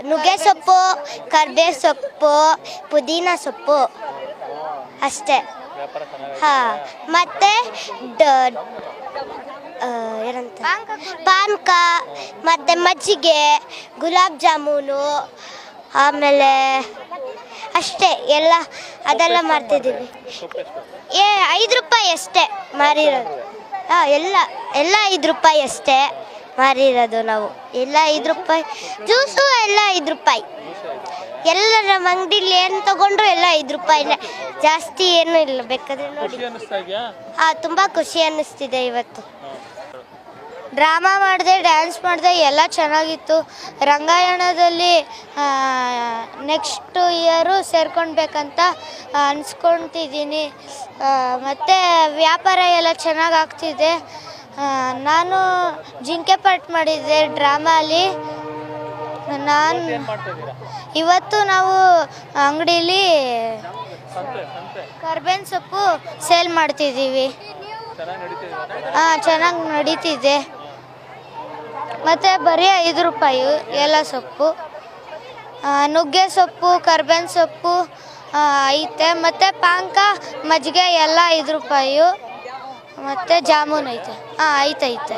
ನುಗ್ಗೆ ಸೊಪ್ಪು, ಕರ್ಬೇವು ಸೊಪ್ಪು, ಪುದೀನ ಸೊಪ್ಪು ಅಷ್ಟೇ. ಹಾಂ, ಮತ್ತು ಏನಂತ ಪಾನಕ ಮತ್ತು ಮಜ್ಜಿಗೆ, ಗುಲಾಬ್ ಜಾಮೂನು, ಆಮೇಲೆ ಅಷ್ಟೇ ಎಲ್ಲ ಅದೆಲ್ಲ ಮಾಡ್ತಿದ್ದೀವಿ. 5 ರೂಪಾಯಿ ಅಷ್ಟೇ ಮಾರಿರೋದು. ಹಾಂ, ಎಲ್ಲ 5 ರೂಪಾಯಿ ಅಷ್ಟೇ ಮಾರಿರೋದು ನಾವು. ಎಲ್ಲ 5 ರೂಪಾಯಿ. ಜ್ಯೂಸು ಎಲ್ಲ 5 ರೂಪಾಯಿ. ಎಲ್ಲ ನಮ್ಮ ಅಂಗಡಿಲಿ ಏನು ತಗೊಂಡ್ರು ಎಲ್ಲ 5 ರೂಪಾಯಿನೇ, ಜಾಸ್ತಿ ಏನೂ ಇಲ್ಲ. ಬೇಕಾದ್ರೆ ನೋಡಿ. ಹಾಂ, ತುಂಬ ಖುಷಿ ಅನ್ನಿಸ್ತಿದೆ ಇವತ್ತು. ಡ್ರಾಮಾ ಮಾಡಿದೆ, ಡ್ಯಾನ್ಸ್ ಮಾಡಿದೆ, ಎಲ್ಲ ಚೆನ್ನಾಗಿತ್ತು. ರಂಗಾಯಣದಲ್ಲಿ ನೆಕ್ಸ್ಟ್ ಇಯರು ಸೇರ್ಕೊಳ್ಬೇಕಂತ ಅನ್ಸ್ಕೊತಿದ್ದೀನಿ. ಮತ್ತು ವ್ಯಾಪಾರ ಎಲ್ಲ ಚೆನ್ನಾಗಿ ಆಗ್ತಿದೆ. ನಾನು ಜಿಂಕೆ ಪಾಠ ಮಾಡಿದ್ದೆ ಡ್ರಾಮಾಲಿ. ಇವತ್ತು ನಾವು ಅಂಗಡೀಲಿ ಕರ್ಬೇವಿನ ಸೊಪ್ಪು ಸೇಲ್ ಮಾಡ್ತಿದ್ದೀವಿ. ಹಾಂ, ಚೆನ್ನಾಗಿ ನಡೀತಿದೆ. ಮತ್ತು ಬರೀ 5 ರೂಪಾಯಿ ಎಲ್ಲ ಸೊಪ್ಪು. ನುಗ್ಗೆ ಸೊಪ್ಪು, ಕರ್ಬೇವಿನ ಸೊಪ್ಪು ಐತೆ. ಮತ್ತು ಪಾನಕ, ಮಜ್ಜಿಗೆ ಎಲ್ಲ 5 ರೂಪಾಯಿ. ಮತ್ತು ಜಾಮೂನು ಐತೆ. ಹಾಂ, ಐತೆ.